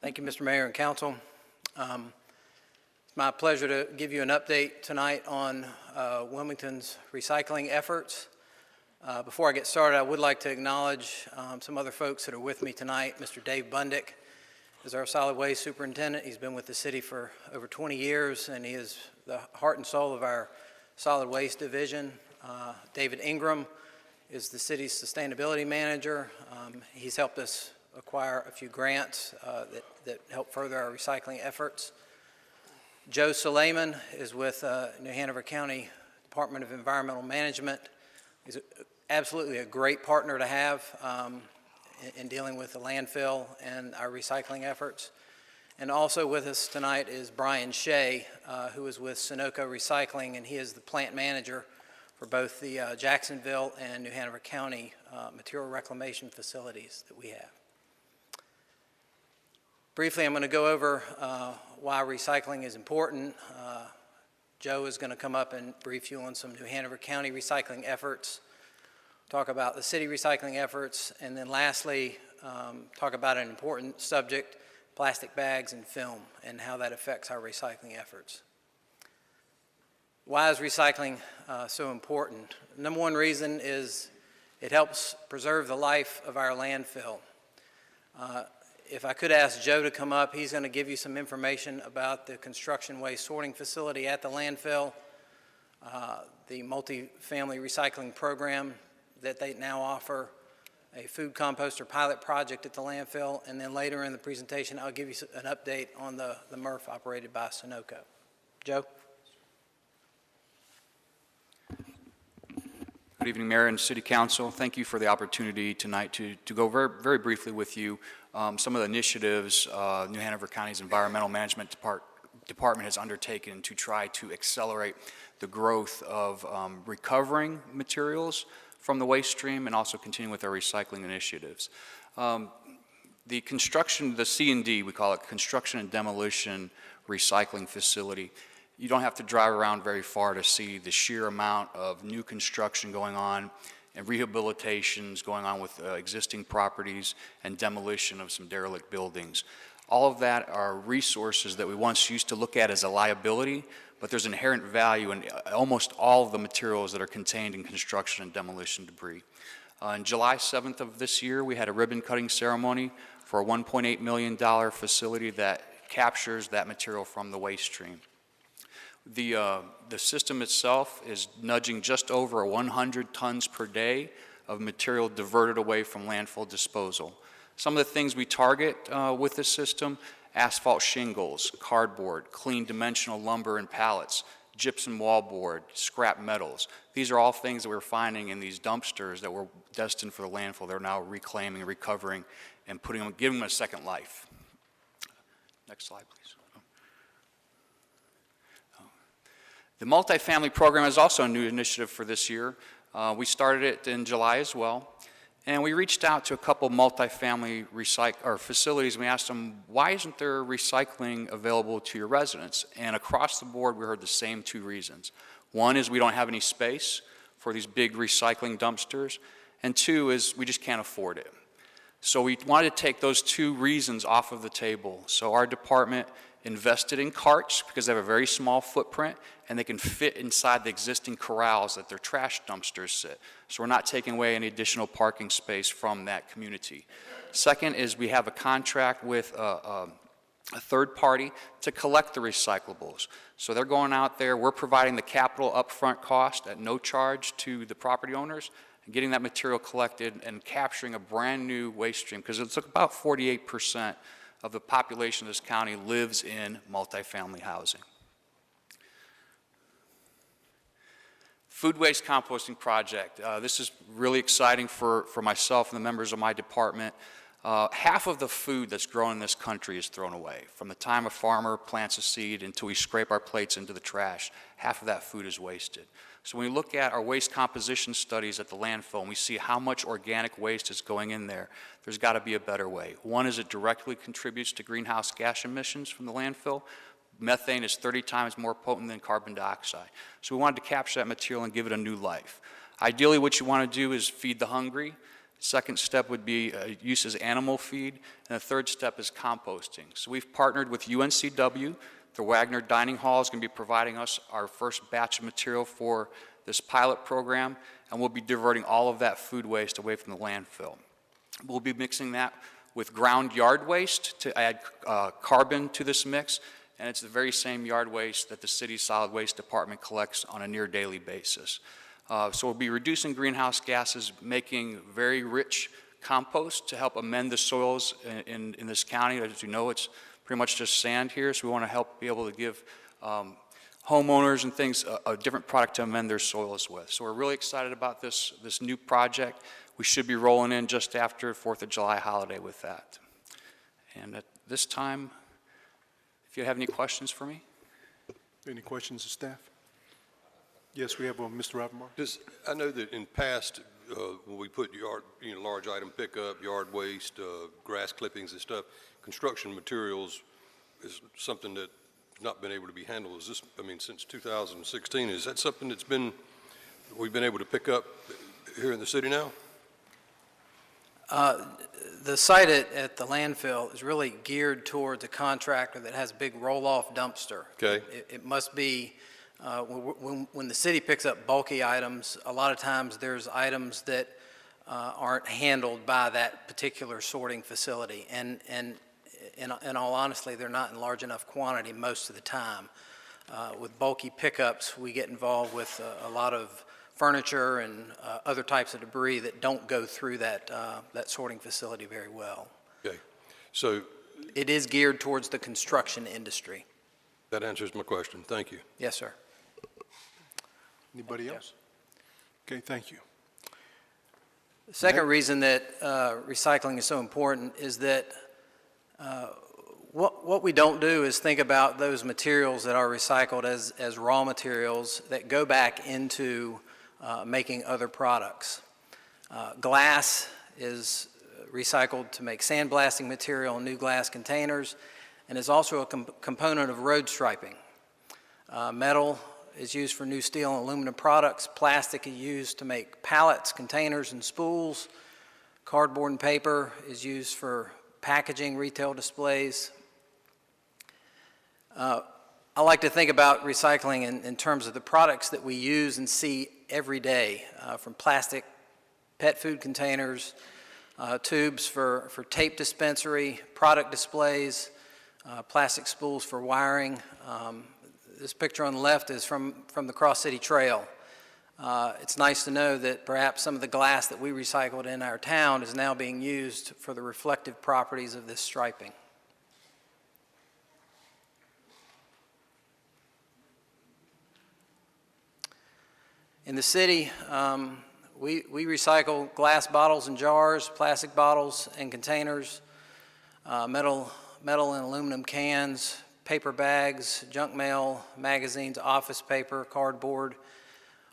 Thank you, Mr. Mayor and Council. It's my pleasure to give you an update tonight on Wilmington's recycling efforts. Before I get started, I would like to acknowledge some other folks that are with me tonight. Mr. Dave Bundick is our solid waste superintendent. He's been with the city for over 20 years, and he is the heart and soul of our solid waste division. David Ingram is the city's sustainability manager. He's helped us acquire a few grants that help further our recycling efforts. Joe Suleiman is with New Hanover County Department of Environmental Management. He's absolutely a great partner to have in dealing with the landfill and our recycling efforts. And also with us tonight is Brian Shea, who is with Sunoco Recycling, and he is the plant manager for both the Jacksonville and New Hanover County material reclamation facilities that we have. Briefly, I'm going to go over why recycling is important. Joe is going to come up and brief you on some New Hanover County recycling efforts, talk about the city recycling efforts, and then lastly, talk about an important subject, plastic bags and film, and how that affects our recycling efforts. Why is recycling so important? Number one reason is it helps preserve the life of our landfill. If I could ask Joe to come up, he's going to give you some information about the construction waste sorting facility at the landfill, the multi-family recycling program that they now offer, a food composter pilot project at the landfill, and then later in the presentation I'll give you an update on the MRF operated by Sunoco. Joe? Good evening, Mayor and City Council. Thank you for the opportunity tonight to go very briefly with you some of the initiatives New Hanover County's Environmental Management Department has undertaken to try to accelerate the growth of recovering materials from the waste stream and also continue with our recycling initiatives. The construction, the C&D, we call it Construction and Demolition Recycling Facility. You don't have to drive around very far to see the sheer amount of new construction going on and rehabilitations going on with existing properties and demolition of some derelict buildings. All of that are resources that we once used to look at as a liability, but there's inherent value in almost all of the materials that are contained in construction and demolition debris. On July 7th of this year, we had a ribbon cutting ceremony for a $1.8 million facility that captures that material from the waste stream. The system itself is nudging just over 100 tons per day of material diverted away from landfill disposal. Some of the things we target with this system: asphalt shingles, cardboard, clean dimensional lumber and pallets, gypsum wallboard, scrap metals. These are all things that we're finding in these dumpsters that were destined for the landfill. They're now reclaiming, recovering, and giving them a second life. Next slide, please. The multifamily program is also a new initiative for this year. We started it in July as well, and we reached out to a couple multifamily facilities and we asked them, why isn't there recycling available to your residents? And across the board we heard the same two reasons. One is we don't have any space for these big recycling dumpsters, and two is we just can't afford it. So we wanted to take those two reasons off of the table. So our department invested in carts because they have a very small footprint and they can fit inside the existing corrals that their trash dumpsters sit. So we're not taking away any additional parking space from that community. Second is we have a contract with a third party to collect the recyclables. So they're going out there, we're providing the capital upfront cost at no charge to the property owners, and getting that material collected and capturing a brand new waste stream, because it's about 48% of the population of this county lives in multifamily housing. Food waste composting project. This is really exciting for myself and the members of my department. Half of the food that's grown in this country is thrown away. From the time a farmer plants a seed until we scrape our plates into the trash, half of that food is wasted. So when we look at our waste composition studies at the landfill and we see how much organic waste is going in there, there's got to be a better way. One is it directly contributes to greenhouse gas emissions from the landfill. Methane is 30 times more potent than carbon dioxide. So we wanted to capture that material and give it a new life. Ideally, what you want to do is feed the hungry. Second step would be use as animal feed, and the third step is composting. So we've partnered with UNCW. The Wagner Dining Hall is going to be providing us our first batch of material for this pilot program, and we'll be diverting all of that food waste away from the landfill. We'll be mixing that with ground yard waste to add carbon to this mix, and it's the very same yard waste that the city's solid waste department collects on a near daily basis. So we'll be reducing greenhouse gases, making very rich compost to help amend the soils in this county. As you know, it's pretty much just sand here, so we want to help be able to give homeowners and things a different product to amend their soils with. So we're really excited about this new project. We should be rolling in just after 4th of July holiday with that. And at this time, if you have any questions for me? Any questions of staff? Yes, we have one, Mr. Robinmore. I know that in past, when we put large item pickup, yard waste, grass clippings and stuff, construction materials is something that's not been able to be handled. Is this, since 2016, is that something we've been able to pick up here in the city now? The site at the landfill is really geared towards a contractor that has a big roll-off dumpster. Okay. It must be, when the city picks up bulky items, a lot of times there's items that aren't handled by that particular sorting facility. And in all honesty, they're not in large enough quantity most of the time. With bulky pickups, we get involved with a lot of furniture and other types of debris that don't go through that sorting facility very well. Okay. So it is geared towards the construction industry. that answers my question. Thank you. Yes, sir. Anybody else? Okay, thank you. The second reason that recycling is so important is that what we don't do is think about those materials that are recycled as raw materials that go back into making other products. Glass is recycled to make sandblasting material and new glass containers, and is also a component of road striping. Metal is used for new steel and aluminum products. Plastic is used to make pallets, containers, and spools. Cardboard and paper is used for packaging, retail displays. I like to think about recycling in terms of the products that we use and see every day, from plastic pet food containers, tubes for tape dispensary, product displays, plastic spools for wiring. This picture on the left is from the Cross City Trail. It's nice to know that perhaps some of the glass that we recycled in our town is now being used for the reflective properties of this striping. In the city, we recycle glass bottles and jars, plastic bottles and containers, metal and aluminum cans, paper bags, junk mail, magazines, office paper, cardboard.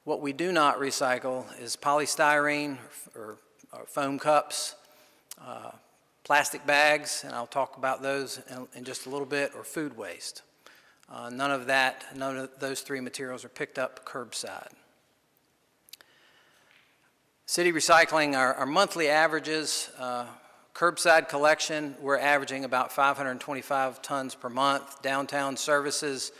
What we do not recycle is polystyrene or foam cups, plastic bags, and I'll talk about those in just a little bit, or food waste. None of those three materials are picked up curbside. City recycling, our monthly averages, curbside collection, we're averaging about 525 tons per month. Downtown services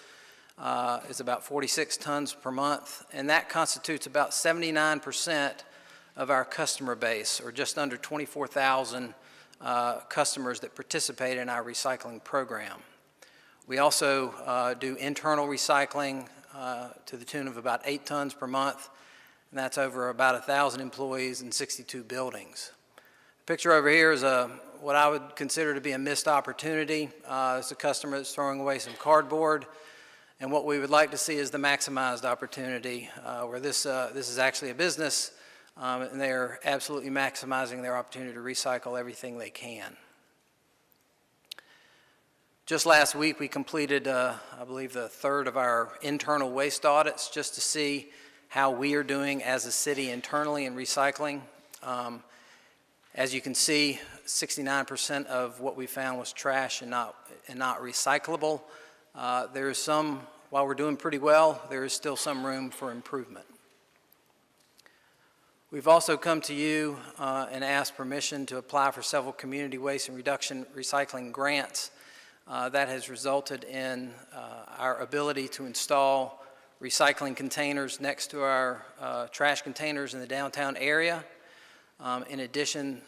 is about 46 tons per month, and that constitutes about 79% of our customer base, or just under 24,000 customers that participate in our recycling program. We also do internal recycling to the tune of about 8 tons per month, and that's over about 1,000 employees and 62 buildings. The picture over here is what I would consider to be a missed opportunity. It's a customer that's throwing away some cardboard, and what we would like to see is the maximized opportunity, where this is actually a business, and they're absolutely maximizing their opportunity to recycle everything they can. Just last week, we completed, I believe, the third of our internal waste audits, just to see how we are doing as a city internally in recycling. As you can see, 69% of what we found was trash and not recyclable. There is some, while we're doing pretty well, there is still some room for improvement. We've also come to you and asked permission to apply for several community waste and reduction recycling grants. That has resulted in our ability to install recycling containers next to our trash containers in the downtown area. In addition,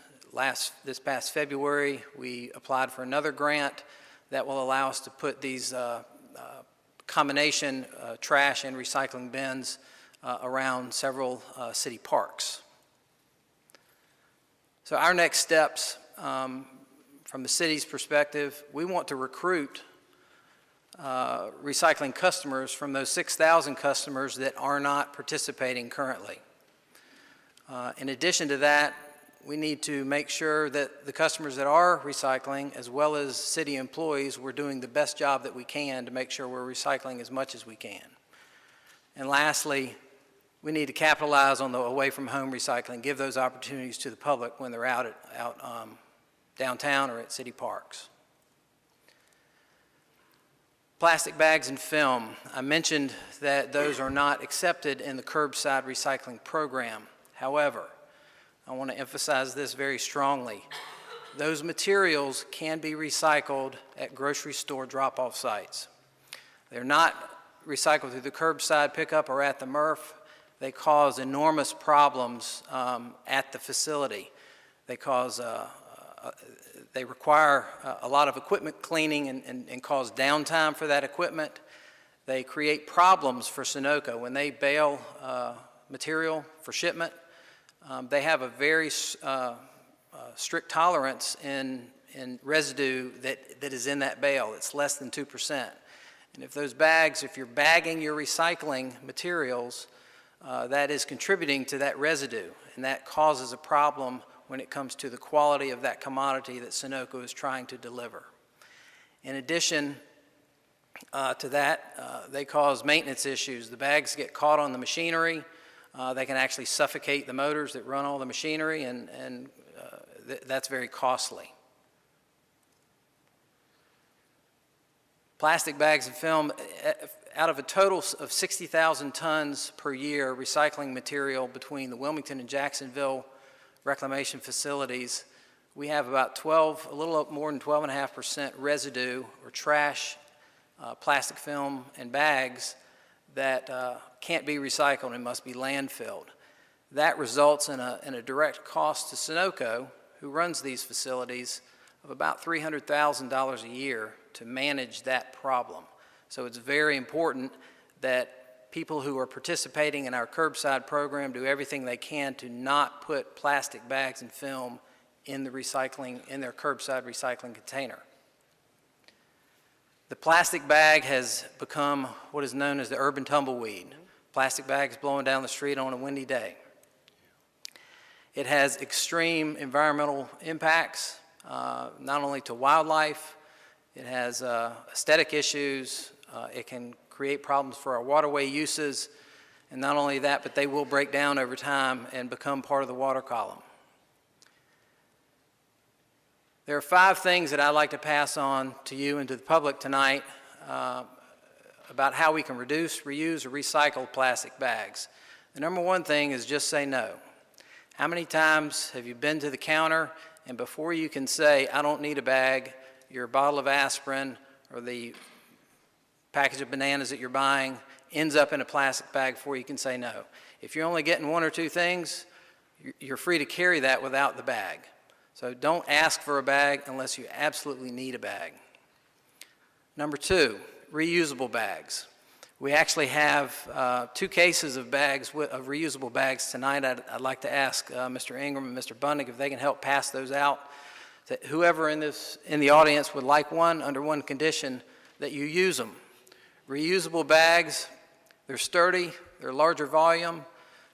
this past February, we applied for another grant that will allow us to put these combination trash and recycling bins around several city parks. So our next steps, from the city's perspective, we want to recruit recycling customers from those 6,000 customers that are not participating currently. In addition to that, we need to make sure that the customers that are recycling, as well as city employees, we're doing the best job that we can to make sure we're recycling as much as we can. And lastly, we need to capitalize on the away-from-home recycling, give those opportunities to the public when they're out downtown or at city parks. Plastic bags and film. I mentioned that those are not accepted in the curbside recycling program. However, I want to emphasize this very strongly. Those materials can be recycled at grocery store drop-off sites. They're not recycled through the curbside pickup or at the MRF. They cause enormous problems at the facility. They require a lot of equipment cleaning and cause downtime for that equipment. They create problems for Sunoco. When they bale material for shipment, they have a very strict tolerance in residue that is in that bale. It's less than 2%. And if those bags, if you're bagging your recycling materials, that is contributing to that residue, and that causes a problem when it comes to the quality of that commodity that Sunoco is trying to deliver. In addition to that, they cause maintenance issues. The bags get caught on the machinery. They can actually suffocate the motors that run all the machinery, and that's very costly. Plastic bags and film, out of a total of 60,000 tons per year recycling material between the Wilmington and Jacksonville reclamation facilities, we have about a little more than 12.5% residue or trash, plastic film and bags that can't be recycled and must be landfilled. That results in a direct cost to Sunoco, who runs these facilities, of about $300,000 a year to manage that problem. So it's very important that people who are participating in our curbside program do everything they can to not put plastic bags and film in their curbside recycling container. The plastic bag has become what is known as the urban tumbleweed. Plastic bags blowing down the street on a windy day. It has extreme environmental impacts, not only to wildlife. It has aesthetic issues. It can create problems for our waterway uses. And not only that, but they will break down over time and become part of the water column. There are 5 things that I'd like to pass on to you and to the public tonight about how we can reduce, reuse, or recycle plastic bags. The number one thing is just say no. How many times have you been to the counter and before you can say, I don't need a bag, your bottle of aspirin or the package of bananas that you're buying ends up in a plastic bag before you can say no. If you're only getting 1 or 2 things, you're free to carry that without the bag. So don't ask for a bag unless you absolutely need a bag. Number 2, reusable bags. We actually have 2 cases of reusable bags tonight. I'd like to ask Mr. Ingram and Mr. Bundig if they can help pass those out. That whoever in the audience would like one, under one condition, that you use them. Reusable bags, they're sturdy, they're larger volume.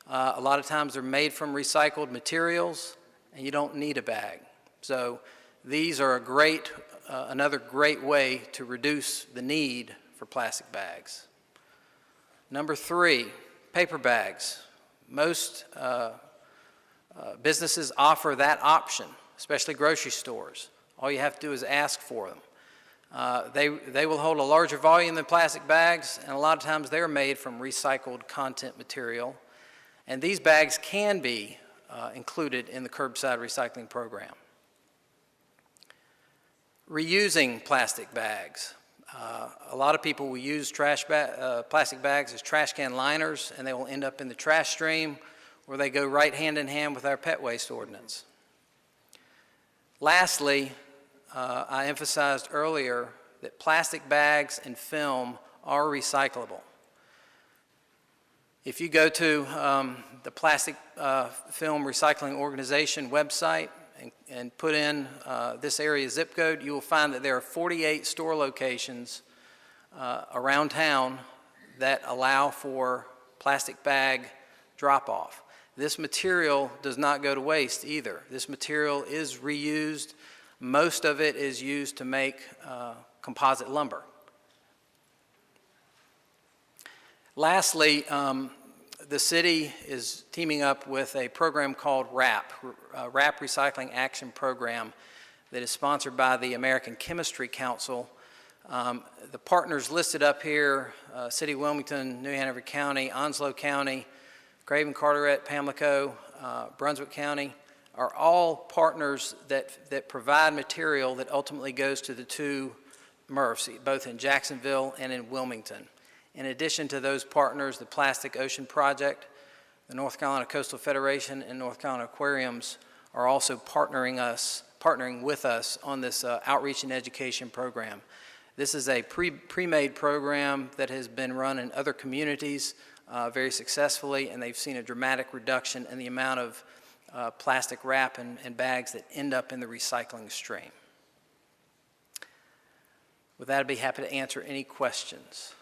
A lot of times they're made from recycled materials, and you don't need a bag. So these are another great way to reduce the need for plastic bags. Number 3, paper bags. Most businesses offer that option, especially grocery stores. All you have to do is ask for them. They will hold a larger volume than plastic bags, and a lot of times they're made from recycled content material. And these bags can be included in the curbside recycling program. Reusing plastic bags. A lot of people will use plastic bags as trash can liners, and they will end up in the trash stream, or they go right hand in hand with our pet waste ordinance. Lastly, I emphasized earlier that plastic bags and film are recyclable. If you go to the Plastic Film Recycling Organization website and put in this area zip code, you will find that there are 48 store locations around town that allow for plastic bag drop-off. This material does not go to waste either. This material is reused. Most of it is used to make composite lumber. Lastly, the city is teaming up with a program called RAP Recycling Action Program, that is sponsored by the American Chemistry Council. The partners listed up here, City of Wilmington, New Hanover County, Onslow County, Craven, Carteret, Pamlico, Brunswick County, are all partners that provide material that ultimately goes to the two MRFs, both in Jacksonville and in Wilmington. In addition to those partners, the Plastic Ocean Project, the North Carolina Coastal Federation, and North Carolina Aquariums are also partnering with us on this outreach and education program. This is a pre-made program that has been run in other communities very successfully, and they've seen a dramatic reduction in the amount of plastic wrap and bags that end up in the recycling stream. With that, I'd be happy to answer any questions.